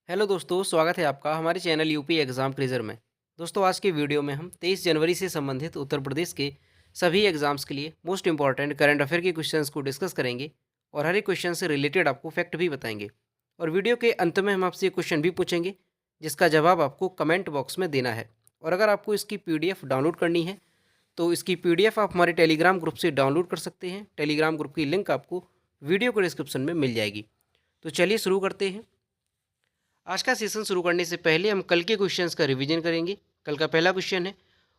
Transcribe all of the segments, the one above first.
Hello दोस्तों, स्वागत है आपका हमारे चैनल यूपी एग्ज़ाम क्विज़र में। दोस्तों, आज की वीडियो में हम 23 जनवरी से संबंधित उत्तर प्रदेश के सभी एग्ज़ाम्स के लिए मोस्ट इंपॉर्टेंट करंट अफेयर के क्वेश्चंस को डिस्कस करेंगे और हर एक क्वेश्चन से रिलेटेड आपको फैक्ट भी बताएंगे। और वीडियो के अंत में हम आपसे क्वेश्चन भी पूछेंगे जिसका जवाब आपको कमेंट बॉक्स में देना है। और अगर आपको इसकी पीडीएफ डाउनलोड करनी है तो इसकी पीडीएफ आप हमारे टेलीग्राम ग्रुप से डाउनलोड कर सकते हैं। टेलीग्राम ग्रुप की लिंक आपको वीडियो के डिस्क्रिप्शन में मिल जाएगी। तो चलिए शुरू करते हैं। आज का सेशन शुरू करने से पहले हम कल के क्वेश्चंस का रिवीजन करेंगे। कल का पहला क्वेश्चन है,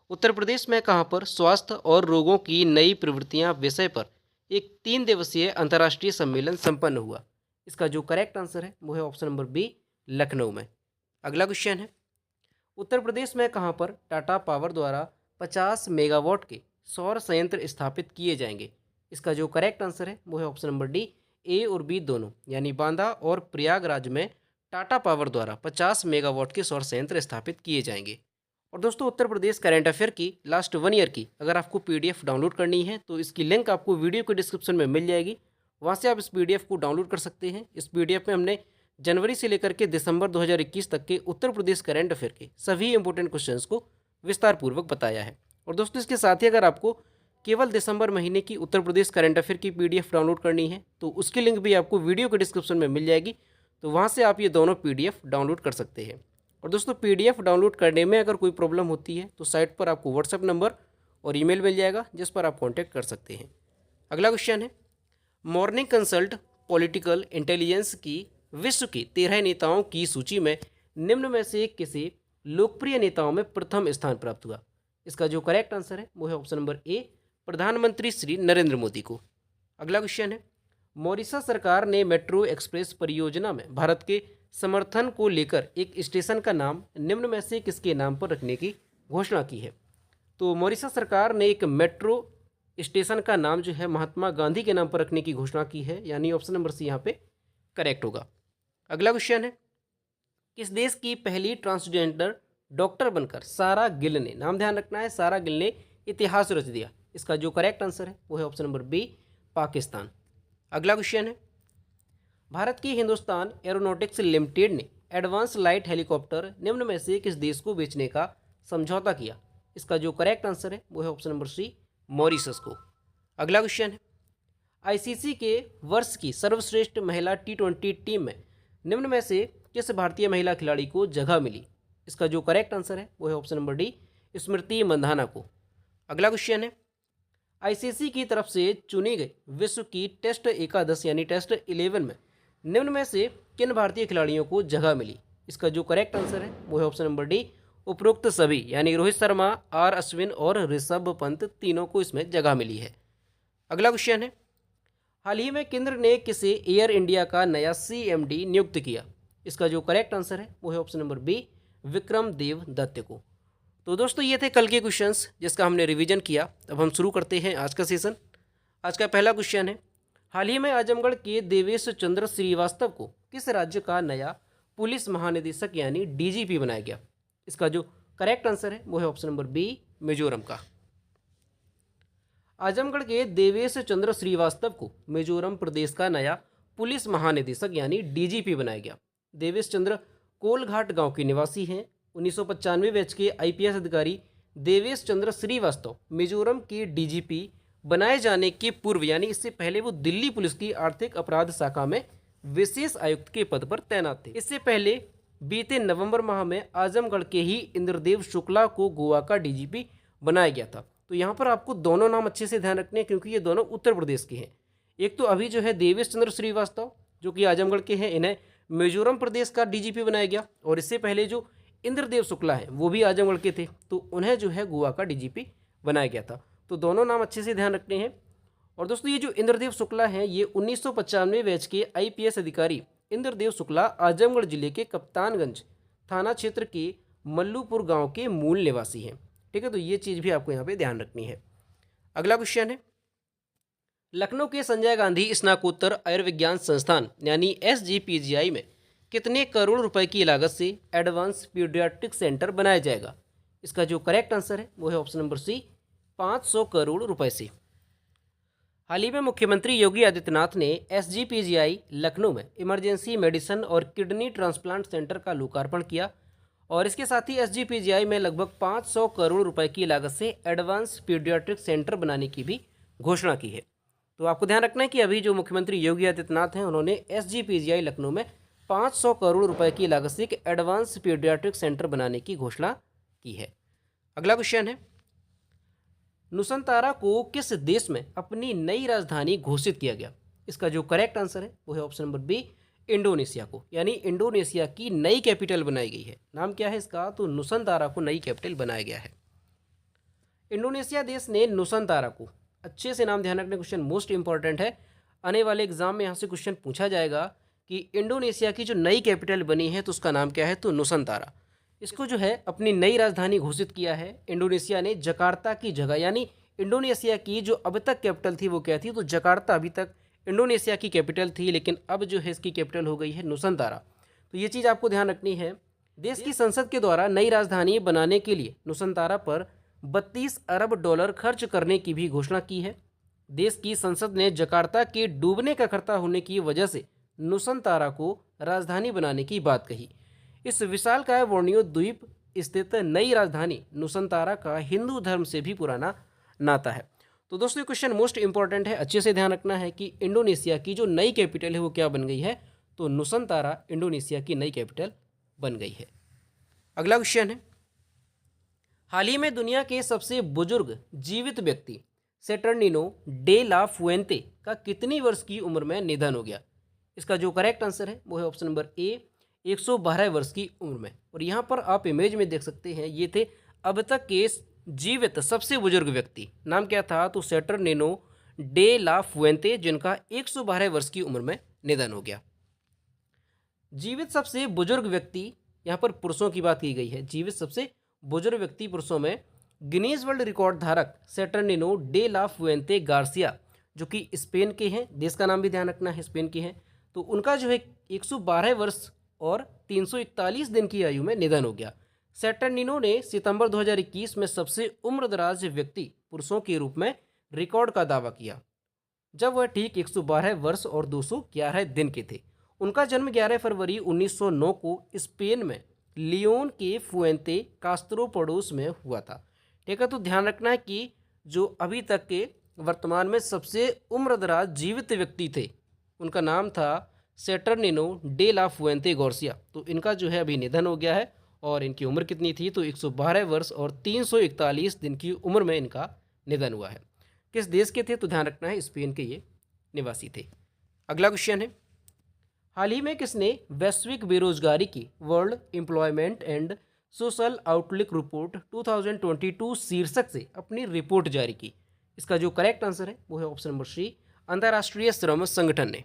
उत्तर प्रदेश में कहाँ पर स्वास्थ्य और रोगों की नई प्रवृत्तियाँ विषय पर एक 3 दिवसीय अंतर्राष्ट्रीय सम्मेलन संपन्न हुआ। इसका जो करेक्ट आंसर है वो है ऑप्शन नंबर बी, लखनऊ में। अगला क्वेश्चन है, उत्तर प्रदेश में कहाँ पर टाटा पावर द्वारा 50 मेगावाट के सौर संयंत्र स्थापित किए जाएंगे। इसका जो करेक्ट आंसर है वो है ऑप्शन नंबर डी, ए और बी दोनों, यानी बांदा और प्रयागराज में टाटा पावर द्वारा 50 मेगावाट के सौर संयंत्र स्थापित किए जाएंगे। और दोस्तों, उत्तर प्रदेश करंट अफेयर की लास्ट 1 ईयर की अगर आपको पीडीएफ डाउनलोड करनी है तो इसकी लिंक आपको वीडियो के डिस्क्रिप्शन में मिल जाएगी। वहाँ से आप इस पीडीएफ को डाउनलोड कर सकते हैं। इस पीडीएफ में हमने जनवरी से लेकर के दिसंबर 2021 तक के उत्तर प्रदेश करंट अफेयर के सभी इंपॉर्टेंट क्वेश्चंस को विस्तार पूर्वक बताया है। और दोस्तों, इसके साथ ही अगर आपको केवल दिसंबर महीने की उत्तर प्रदेश करंट अफेयर की पीडीएफ डाउनलोड करनी है तो उसकी लिंक भी आपको वीडियो के डिस्क्रिप्शन में मिल जाएगी। तो वहाँ से आप ये दोनों पीडीएफ डाउनलोड कर सकते हैं। और दोस्तों, पीडीएफ डाउनलोड करने में अगर कोई प्रॉब्लम होती है तो साइट पर आपको व्हाट्सएप नंबर और ईमेल मिल जाएगा जिस पर आप कांटेक्ट कर सकते हैं। अगला क्वेश्चन है, मॉर्निंग कंसल्ट पॉलिटिकल इंटेलिजेंस की विश्व के 13 नेताओं की सूची में निम्न में से किसे लोकप्रिय नेताओं में प्रथम स्थान प्राप्त हुआ। इसका जो करेक्ट आंसर है वो है ऑप्शन नंबर ए, प्रधानमंत्री श्री नरेंद्र मोदी को। अगला क्वेश्चन है, मॉरिशस सरकार ने मेट्रो एक्सप्रेस परियोजना में भारत के समर्थन को लेकर एक स्टेशन का नाम निम्न में से किसके नाम पर रखने की घोषणा की है। तो मॉरिशस सरकार ने एक मेट्रो स्टेशन का नाम जो है महात्मा गांधी के नाम पर रखने की घोषणा की है, यानी ऑप्शन नंबर सी यहाँ पे करेक्ट होगा। अगला क्वेश्चन है, किस देश की पहली ट्रांसजेंडर डॉक्टर बनकर सारा गिल ने, नाम ध्यान रखना है, सारा गिल ने इतिहास रच दिया। इसका जो करेक्ट आंसर है वो है ऑप्शन नंबर बी, पाकिस्तान। अगला क्वेश्चन है, भारत की हिंदुस्तान एरोनॉटिक्स लिमिटेड ने एडवांस लाइट हेलीकॉप्टर निम्न में से किस देश को बेचने का समझौता किया। इसका जो करेक्ट आंसर है वो है ऑप्शन नंबर सी, मॉरिशस को। अगला क्वेश्चन है, आईसीसी के वर्ष की सर्वश्रेष्ठ महिला T20 टीम में निम्न में से किस भारतीय महिला खिलाड़ी को जगह मिली। इसका जो करेक्ट आंसर है वो है option number D, Smriti Mandhana को। अगला क्वेश्चन है, आईसीसी की तरफ से चुनी गई विश्व की टेस्ट एकादश यानी टेस्ट 11 में निम्न में से किन भारतीय खिलाड़ियों को जगह मिली। इसका जो करेक्ट आंसर है वो है ऑप्शन नंबर डी, उपरोक्त सभी, यानी रोहित शर्मा, आर अश्विन और ऋषभ पंत तीनों को इसमें जगह मिली है। अगला क्वेश्चन है, हाल ही में केंद्र ने किसे एयर इंडिया का नया CMD नियुक्त किया। इसका जो करेक्ट आंसर है वो है ऑप्शन नंबर बी, विक्रम देव दत्त को। तो दोस्तों, ये थे कल के क्वेश्चंस जिसका हमने रिवीजन किया। अब हम शुरू करते हैं आज का सेशन। आज का पहला क्वेश्चन है, हाल ही में आजमगढ़ के देवेश चंद्र श्रीवास्तव को किस राज्य का नया पुलिस महानिदेशक यानी DGP बनाया गया। इसका जो करेक्ट आंसर है वो है ऑप्शन नंबर बी, मिजोरम का। आजमगढ़ के देवेश चंद्र श्रीवास्तव को मिजोरम प्रदेश का नया पुलिस महानिदेशक यानी DGP बनाया गया। देवेश चंद्र कोलघाट गांव के निवासी हैं। 1995 बैच के IPS अधिकारी देवेश चंद्र श्रीवास्तव मिजोरम के DGP बनाए जाने के पूर्व, यानी इससे पहले वो दिल्ली पुलिस की आर्थिक अपराध शाखा में विशेष आयुक्त के पद पर तैनात थे। इससे पहले बीते नवंबर माह में आजमगढ़ के ही इंद्रदेव शुक्ला को गोवा का DGP बनाया गया था। तो यहाँ पर आपको दोनों नाम अच्छे से ध्यान रखने हैं क्योंकि ये दोनों उत्तर प्रदेश के हैं। एक तो अभी जो है देवेश चंद्र श्रीवास्तव जो कि आजमगढ़ के हैं, इन्हें मिजोरम प्रदेश का DGP बनाया गया। और इससे पहले जो इंद्रदेव शुक्ला है वो भी आजमगढ़ के थे, तो उन्हें जो है गोवा का DGP बनाया गया था। तो दोनों नाम अच्छे से ध्यान रखने हैं। और दोस्तों, ये जो इंद्रदेव शुक्ला हैं ये 1995 बैच के IPS अधिकारी इंद्रदेव शुक्ला आजमगढ़ जिले के कप्तानगंज थाना क्षेत्र के मल्लूपुर गांव के मूल निवासी हैं। ठीक है, तो ये चीज़ भी आपको यहाँ पे ध्यान रखनी है। अगला क्वेश्चन है, लखनऊ के संजय गांधी स्नातकोत्तर आयुर्विज्ञान संस्थान यानी SGPGI में कितने करोड़ रुपए की लागत से एडवांस पीडियाट्रिक सेंटर बनाया जाएगा। इसका जो करेक्ट आंसर है वो है ऑप्शन नंबर सी, 500 करोड़ रुपए से। हाल ही में मुख्यमंत्री योगी आदित्यनाथ ने एसजीपीजीआई लखनऊ में इमरजेंसी मेडिसिन और किडनी ट्रांसप्लांट सेंटर का लोकार्पण किया और इसके साथ ही एसजीपीजीआई में लगभग 500 करोड़ रुपए की लागत से एडवांस पीडियाट्रिक सेंटर बनाने की भी घोषणा की है। तो आपको ध्यान रखना है कि अभी जो मुख्यमंत्री योगी आदित्यनाथ हैं उन्होंने एसजीपीजीआई लखनऊ में 500 करोड़ रुपए की लागत से एक एडवांस पीडियाट्रिक सेंटर बनाने की घोषणा की है। अगला क्वेश्चन है, नुसंतारा को किस देश में अपनी नई राजधानी घोषित किया गया? इसका जो करेक्ट आंसर है वो है ऑप्शन नंबर बी, इंडोनेशिया को, यानी इंडोनेशिया की नई कैपिटल बनाई गई है। नाम क्या है इसका? तो नुसंतारा को नई कैपिटल बनाया गया है। इंडोनेशिया देश ने नुसंतारा को, अच्छे से नाम ध्यान रखने, क्वेश्चन मोस्ट इंपॉर्टेंट है, आने वाले एग्जाम में यहाँ से क्वेश्चन पूछा जाएगा कि इंडोनेशिया की जो नई कैपिटल बनी है तो उसका नाम क्या है? तो नुसंतारा। इसको जो है अपनी नई राजधानी घोषित किया है इंडोनेशिया ने जकार्ता की जगह, यानी इंडोनेशिया की जो अब तक कैपिटल थी वो क्या थी? तो जकार्ता अभी तक इंडोनेशिया की कैपिटल थी, लेकिन अब जो है इसकी कैपिटल हो गई है नुसंतारा। तो ये चीज़ आपको ध्यान रखनी है। देश की संसद के द्वारा नई राजधानी बनाने के लिए नुसंतारा पर 32 अरब डॉलर खर्च करने की भी घोषणा की है। देश की संसद ने जकार्ता के डूबने का खतरा होने की वजह से नुसंतारा को राजधानी बनाने की बात कही। इस विशालकाय बोर्नियो द्वीप स्थित नई राजधानी नुसंतारा का हिंदू धर्म से भी पुराना नाता है। तो दोस्तों ये क्वेश्चन मोस्ट इंपॉर्टेंट है, अच्छे से ध्यान रखना है कि इंडोनेशिया की जो नई कैपिटल है वो क्या बन गई है? तो नुसंतारा इंडोनेशिया की नई कैपिटल बन गई है। अगला क्वेश्चन है, हाल ही में दुनिया के सबसे बुजुर्ग जीवित व्यक्ति सेटर्निनो डे ला फुएंते का कितनी वर्ष की उम्र में निधन हो गया? इसका जो करेक्ट आंसर है वो है ऑप्शन नंबर ए, 112 वर्ष की उम्र में। और यहाँ पर आप इमेज में देख सकते हैं ये थे अब तक के जीवित सबसे बुजुर्ग व्यक्ति। नाम क्या था? तो सेटर्निनो डे ला फुएंते, जिनका 112 वर्ष की उम्र में निधन हो गया। जीवित सबसे बुजुर्ग व्यक्ति, यहाँ पर पुरुषों की बात की गई है, जीवित सबसे बुजुर्ग व्यक्ति पुरुषों में गिनीज वर्ल्ड रिकॉर्ड धारक सेटर्निनो डे ला फुएंते गार्सिया, जो कि स्पेन के हैं, देश का नाम भी ध्यान रखना है, स्पेन के हैं। तो उनका जो है 112 वर्ष और 341 दिन की आयु में निधन हो गया। सेटर्निनो ने सितंबर 2021 में सबसे उम्रदराज व्यक्ति पुरुषों के रूप में रिकॉर्ड का दावा किया, जब वह ठीक 112 वर्ष और 211 दिन के थे। उनका जन्म 11 फरवरी 1909 को स्पेन में लियोन के फुएंते कास्त्रो पड़ोस में हुआ था। ठीक है, तो ध्यान रखना है कि जो अभी तक के वर्तमान में सबसे उम्रदराज जीवित व्यक्ति थे उनका नाम था सेटर्निनो डे ला फुएंते गार्सिया। तो इनका जो है अभी निधन हो गया है और इनकी उम्र कितनी थी? तो 112 वर्ष और 341 दिन की उम्र में इनका निधन हुआ है। किस देश के थे? तो ध्यान रखना है स्पेन के ये निवासी थे। अगला क्वेश्चन है, हाल ही में किसने वैश्विक बेरोजगारी की world employment and social outlook report 2022 शीर्षक से अपनी रिपोर्ट जारी की? इसका जो करेक्ट आंसर है वो है ऑप्शन नंबर सी, अंतर्राष्ट्रीय श्रम संगठन ने।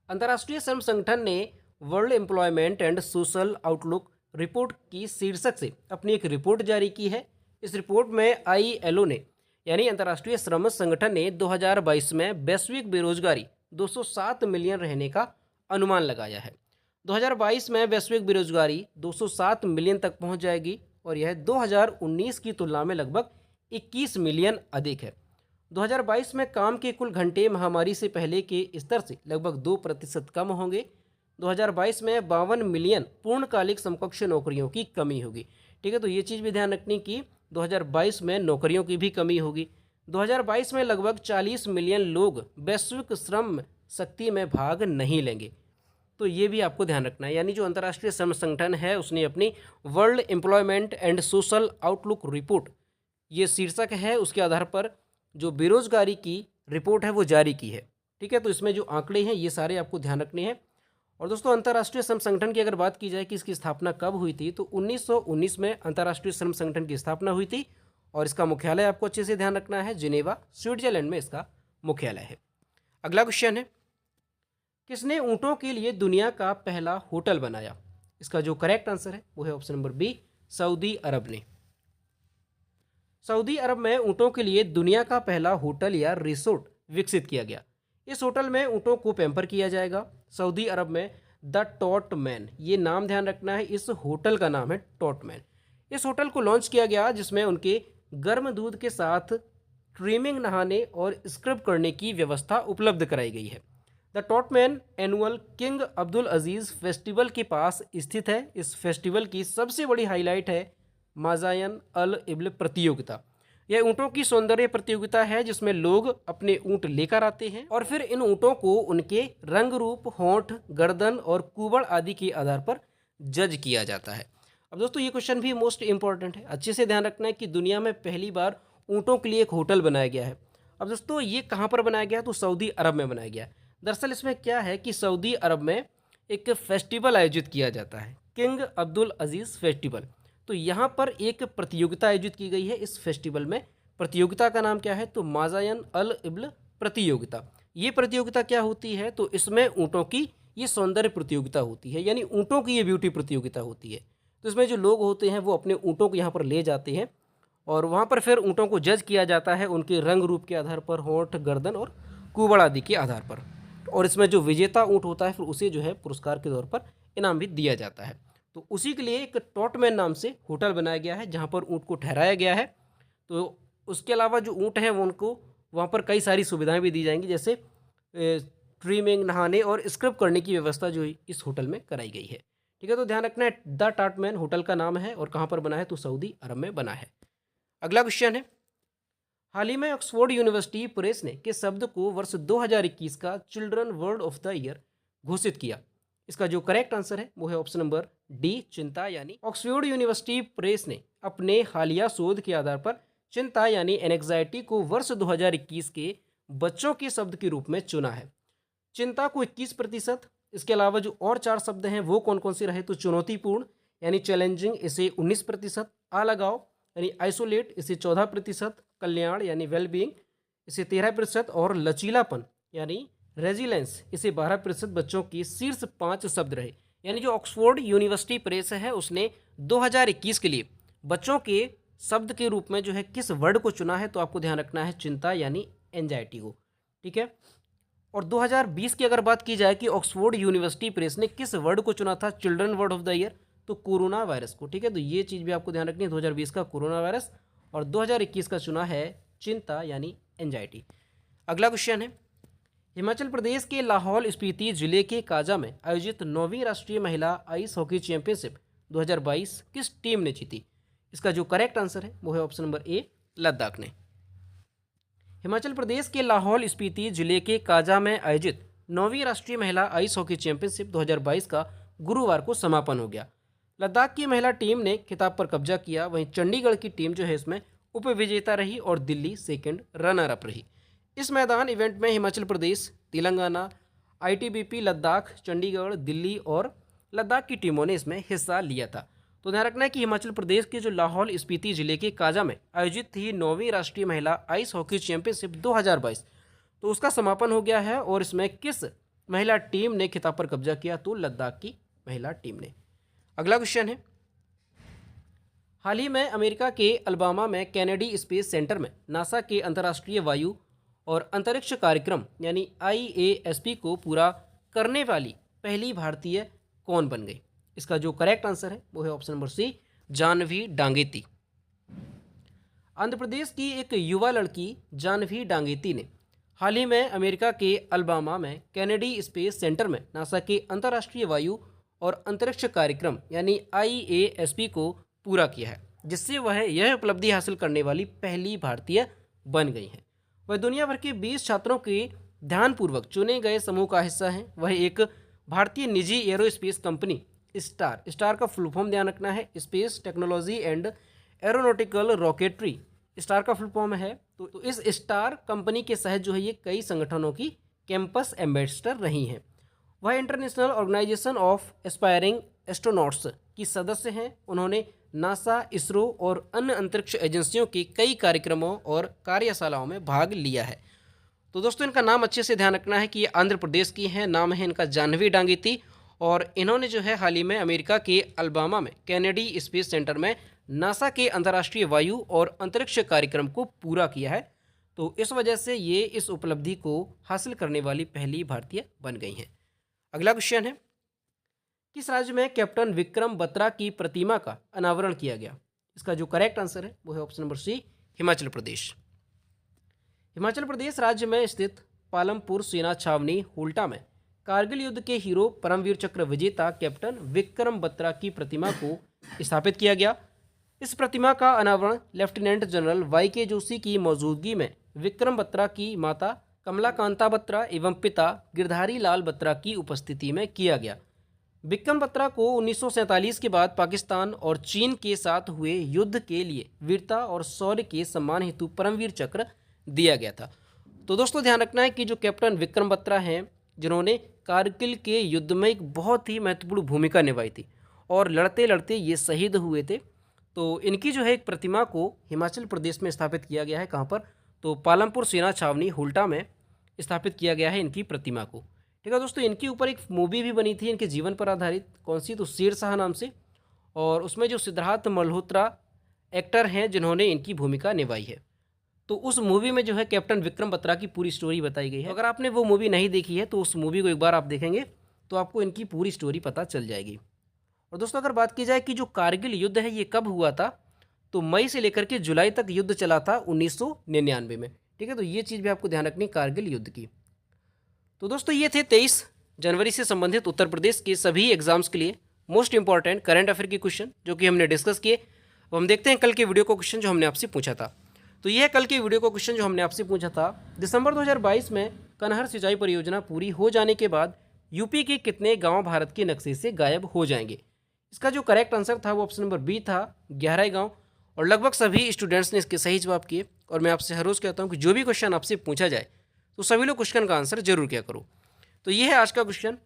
अंतर्राष्ट्रीय श्रम संगठन ने world employment and social outlook report की शीर्षक से अपनी एक रिपोर्ट जारी की है। इस रिपोर्ट में आईएलओ ने, यानी अंतर्राष्ट्रीय श्रम संगठन ने 2022 में वैश्विक बेरोजगारी 207 मिलियन रहने का अनुमान लगाया है। 2022 में वैश्विक बेरोजगारी 207 मिलियन तक पहुंच जाएगी और यह 2019 की तुलना में लगभग 21 मिलियन अधिक है। 2022 में काम के कुल घंटे महामारी से पहले के स्तर से लगभग 2% कम होंगे। 2022 में 52 मिलियन पूर्णकालिक समकक्ष नौकरियों की कमी होगी। ठीक है, तो ये चीज़ भी ध्यान रखनी कि 2022 में नौकरियों की भी कमी होगी। 2022 में लगभग 40 मिलियन लोग वैश्विक श्रम शक्ति में भाग नहीं लेंगे। तो ये भी आपको ध्यान रखना है, यानी जो अंतर्राष्ट्रीय श्रम संगठन है उसने अपनी world employment and social outlook report, ये शीर्षक है, उसके आधार पर जो बेरोजगारी की रिपोर्ट है वो जारी की है। ठीक है, तो इसमें जो आंकड़े हैं ये सारे आपको ध्यान रखने हैं। और दोस्तों अंतर्राष्ट्रीय श्रम संगठन की अगर बात की जाए कि इसकी स्थापना कब हुई थी, तो 1919 में अंतर्राष्ट्रीय श्रम संगठन की स्थापना हुई थी और इसका मुख्यालय आपको अच्छे से ध्यान रखना है, जिनेवा स्विट्जरलैंड में इसका मुख्यालय है। अगला क्वेश्चन है, किसने ऊँटों के लिए दुनिया का पहला होटल बनाया? इसका जो करेक्ट आंसर है वो है ऑप्शन नंबर बी, सऊदी अरब ने। सऊदी अरब में ऊँटों के लिए दुनिया का पहला होटल या रिसोर्ट विकसित किया गया। इस होटल में ऊँटों को पैम्पर किया जाएगा। सऊदी अरब में द टॉटमैन, ये नाम ध्यान रखना है, इस होटल का नाम है टॉटमैन। इस होटल को लॉन्च किया गया जिसमें उनके गर्म दूध के साथ ट्रिमिंग, नहाने और स्क्रब करने की व्यवस्था उपलब्ध कराई गई है। द टॉटमैन annual King Abdul Aziz festival के पास स्थित है। इस फेस्टिवल की सबसे बड़ी हाईलाइट है माजायन अल इब्ल प्रतियोगिता। यह ऊँटों की सौंदर्य प्रतियोगिता है जिसमें लोग अपने ऊँट लेकर आते हैं और फिर इन ऊँटों को उनके रंग रूप, होंठ, गर्दन और कुबड़ आदि के आधार पर जज किया जाता है। अब दोस्तों ये क्वेश्चन भी मोस्ट इंपॉर्टेंट है, अच्छे से ध्यान रखना है कि दुनिया में पहली बार ऊँटों के लिए एक होटल बनाया गया है। अब दोस्तों ये कहाँ पर बनाया गया है? तो सऊदी अरब में बनाया गया है। दरअसल इसमें क्या है कि सऊदी अरब में एक फेस्टिवल आयोजित किया जाता है, किंग अब्दुल अजीज़ फेस्टिवल। तो यहाँ पर एक प्रतियोगिता आयोजित की गई है इस फेस्टिवल में। प्रतियोगिता का नाम क्या है? तो माजायन अल इब्ल प्रतियोगिता। ये प्रतियोगिता क्या होती है? तो इसमें ऊँटों की ये सौंदर्य प्रतियोगिता होती है, यानी ऊँटों की ये ब्यूटी प्रतियोगिता होती है। तो इसमें जो लोग होते हैं वो अपने ऊँटों को यहाँ पर ले जाते हैं और वहाँ पर फिर ऊँटों को जज किया जाता है उनके रंग रूप के आधार पर, होंठ, गर्दन और कुबड़ आदि के आधार पर। और इसमें जो विजेता ऊँट होता है फिर उसे जो है पुरस्कार के तौर पर इनाम भी दिया जाता है। तो उसी के लिए एक टॉटमैन नाम से होटल बनाया गया है जहाँ पर ऊँट को ठहराया गया है। तो उसके अलावा जो ऊँट हैं वो उनको वहाँ पर कई सारी सुविधाएं भी दी जाएंगी, जैसे ट्रिमिंग, नहाने और स्क्रब करने की व्यवस्था जो इस होटल में कराई गई है। ठीक है, तो ध्यान रखना है द टॉटमैन होटल का नाम है और कहाँ पर बना है? तो सऊदी अरब में बना है। अगला क्वेश्चन है, हाल ही में ऑक्सफोर्ड यूनिवर्सिटी प्रेस ने किस शब्द को वर्ष 2021 का children word of the year घोषित किया? इसका जो करेक्ट आंसर है वो है ऑप्शन नंबर डी, चिंता। यानी ऑक्सफोर्ड यूनिवर्सिटी प्रेस ने अपने हालिया शोध के आधार पर चिंता यानी एनेक्साइटी को वर्ष 2021 के बच्चों के शब्द के रूप में चुना है। चिंता को 21%, इसके अलावा जो और 4 शब्द हैं वो कौन कौन से रहे? तो चुनौतीपूर्ण यानी चैलेंजिंग, इसे 19%, अलगाव यानी आइसोलेट, इसे 14%, कल्याण यानी वेलबींग, इसे 13% और लचीलापन यानी रेजिलेंस, इसे 12% बच्चों की शीर्ष 5 शब्द रहे। यानी जो ऑक्सफोर्ड यूनिवर्सिटी प्रेस है उसने 2021 के लिए बच्चों के शब्द के रूप में जो है किस वर्ड को चुना है? तो आपको ध्यान रखना है चिंता यानी एंजाइटी को। ठीक है, और 2020 की अगर बात की जाए कि ऑक्सफोर्ड यूनिवर्सिटी प्रेस ने किस वर्ड को चुना था children word of the year? तो कोरोना वायरस को। ठीक है, तो ये चीज़ भी आपको ध्यान रखनी है, 2020 का कोरोना वायरस और 2021 का चुना है चिंता यानी एंजाइटी। अगला क्वेश्चन है, हिमाचल प्रदेश के लाहौल स्पीति जिले के काजा में आयोजित 9वीं राष्ट्रीय महिला आइस हॉकी चैंपियनशिप 2022 किस टीम ने जीती? इसका जो करेक्ट आंसर है वो है ऑप्शन नंबर ए, लद्दाख ने। हिमाचल प्रदेश के लाहौल स्पीति जिले के काजा में आयोजित 9वीं राष्ट्रीय महिला आइस हॉकी चैंपियनशिप 2022 का गुरुवार को समापन हो गया। लद्दाख की महिला टीम ने खिताब पर कब्जा किया, वहीं चंडीगढ़ की टीम जो है इसमें उपविजेता रही और दिल्ली सेकंड रनर अप रही। इस मैदान इवेंट में हिमाचल प्रदेश, तेलंगाना, आईटीबीपी, लद्दाख, चंडीगढ़, दिल्ली और लद्दाख की टीमों ने इसमें हिस्सा लिया था। तो ध्यान रखना है कि हिमाचल प्रदेश के जो लाहौल स्पीति जिले के काजा में आयोजित थी 9वीं राष्ट्रीय महिला आइस हॉकी चैंपियनशिप 2022, तो उसका समापन हो गया है और इसमें किस महिला टीम ने खिताब पर कब्जा किया? तो लद्दाख की महिला टीम ने। अगला क्वेश्चन है, हाल ही में अमेरिका के अल्बामा में कैनेडी स्पेस सेंटर में नासा के अंतर्राष्ट्रीय वायु और अंतरिक्ष कार्यक्रम यानी IASP को पूरा करने वाली पहली भारतीय कौन बन गई? इसका जो करेक्ट आंसर है वो है option number C, Jahnavi Dangeti. Andhra Pradesh की एक युवा लड़की जानवी डांगेती ने हाल ही में अमेरिका के अल्बामा में कैनेडी स्पेस सेंटर में नासा के अंतर्राष्ट्रीय वायु और अंतरिक्ष कार्यक्रम यानी IASP को पूरा किया है, जिससे वह यह उपलब्धि हासिल करने वाली पहली भारतीय बन गई हैं। वह दुनिया भर के 20 छात्रों के ध्यानपूर्वक चुने गए समूह का हिस्सा हैं। वह एक भारतीय निजी एरोस्पेस कंपनी स्टार का फुल फॉर्म ध्यान रखना है, space technology and aeronautical rocketry star का फुल फॉर्म है। तो इस स्टार कंपनी के सहज जो है ये कई संगठनों की कैंपस एम्बेसडर रही हैं। वह international organisation of aspiring astronauts की सदस्य हैं। उन्होंने नासा, इसरो और अन्य अंतरिक्ष एजेंसियों के कई कार्यक्रमों और कार्यशालाओं में भाग लिया है। तो दोस्तों इनका नाम अच्छे से ध्यान रखना है कि ये आंध्र प्रदेश की हैं, नाम है इनका जानवी डांगेती और इन्होंने जो है हाल ही में अमेरिका के अल्बामा में कैनेडी स्पेस सेंटर में नासा के अंतर्राष्ट्रीय वायु और अंतरिक्ष कार्यक्रम को पूरा किया है। तो इस वजह से ये इस उपलब्धि को हासिल करने वाली पहली भारतीय बन गई हैं। अगला क्वेश्चन है, किस राज्य में कैप्टन विक्रम बत्रा की प्रतिमा का अनावरण किया गया? इसका जो करेक्ट आंसर है वो है ऑप्शन नंबर सी, हिमाचल प्रदेश। हिमाचल प्रदेश राज्य में स्थित पालमपुर सेना छावनी हुल्टा में कारगिल युद्ध के हीरो परमवीर चक्र विजेता कैप्टन विक्रम बत्रा की प्रतिमा को स्थापित किया गया। इस प्रतिमा का अनावरण लेफ्टिनेंट जनरल वाई के जोशी की मौजूदगी में विक्रम बत्रा की माता कमलाकांता बत्रा एवं पिता गिरधारी लाल बत्रा की उपस्थिति में किया गया। विक्रम बत्रा को 1947 के बाद पाकिस्तान और चीन के साथ हुए युद्ध के लिए वीरता और शौर्य के सम्मान हेतु परमवीर चक्र दिया गया था। तो दोस्तों ध्यान रखना है कि जो कैप्टन विक्रम बत्रा हैं, जिन्होंने कारगिल के युद्ध में एक बहुत ही महत्वपूर्ण भूमिका निभाई थी और लड़ते लड़ते ये शहीद हुए थे, तो इनकी जो है एक प्रतिमा को हिमाचल प्रदेश में स्थापित किया गया है। कहाँ पर? तो पालमपुर सेना छावनी हुल्टा में स्थापित किया गया है इनकी प्रतिमा को। ठीक है दोस्तों, इनके ऊपर एक मूवी भी बनी थी इनके जीवन पर आधारित। कौन सी? तो शेरशाह नाम से। और उसमें जो सिद्धार्थ मल्होत्रा एक्टर हैं जिन्होंने इनकी भूमिका निभाई है, तो उस मूवी में जो है कैप्टन विक्रम बत्रा की पूरी स्टोरी बताई गई है। अगर आपने वो मूवी नहीं देखी है तो उस मूवी को एक बार आप देखेंगे तो आपको इनकी पूरी स्टोरी पता चल जाएगी। और दोस्तों अगर बात की जाए कि जो कारगिल युद्ध है ये कब हुआ था, तो मई से लेकर के जुलाई तक युद्ध चला था 1999 में। ठीक है, तो ये चीज़ भी आपको ध्यान रखनी कारगिल युद्ध की। तो दोस्तों ये थे 23 जनवरी से संबंधित उत्तर प्रदेश के सभी एग्जाम्स के लिए मोस्ट इंपॉर्टेंट करंट अफेयर के क्वेश्चन जो कि हमने डिस्कस किए। अब हम देखते हैं कल के वीडियो को क्वेश्चन जो हमने आपसे पूछा था। तो यह कल के वीडियो को क्वेश्चन जो हमने आपसे पूछा था, दिसंबर 2022 में कनहर सिंचाई परियोजना पूरी हो जाने के बाद यूपी के कितने गांव भारत के नक्शे से गायब हो जाएंगे? इसका जो करेक्ट आंसर था वो ऑप्शन नंबर बी था, 11 गांव। और लगभग सभी स्टूडेंट्स ने इसके सही जवाब किए। और मैं आपसे हर रोज़ कहता हूँ कि जो भी क्वेश्चन आपसे पूछा जाए तो सभी लोग क्वेश्चन का आंसर जरूर किया करो। तो ये है आज का क्वेश्चन,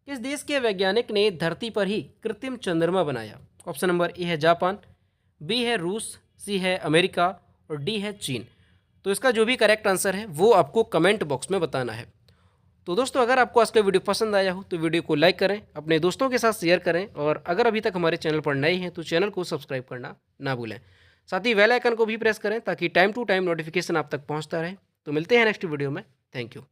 किस देश के वैज्ञानिक ने धरती पर ही कृत्रिम चंद्रमा बनाया? ऑप्शन नंबर ए है जापान, बी है रूस, सी है अमेरिका और डी है चीन। तो इसका जो भी करेक्ट आंसर है वो आपको कमेंट बॉक्स में बताना है। तो दोस्तों अगर आपको आज का वीडियो पसंद आया हो तो वीडियो को लाइक करें, अपने दोस्तों के साथ शेयर करें और अगर अभी तक हमारे चैनल पर नए हैं तो चैनल को सब्सक्राइब करना ना भूलें। साथ ही बेल आइकन को भी प्रेस करें ताकि टाइम टू टाइम नोटिफिकेशन आप तक पहुंचता रहे। तो मिलते हैं नेक्स्ट वीडियो में। Thank you.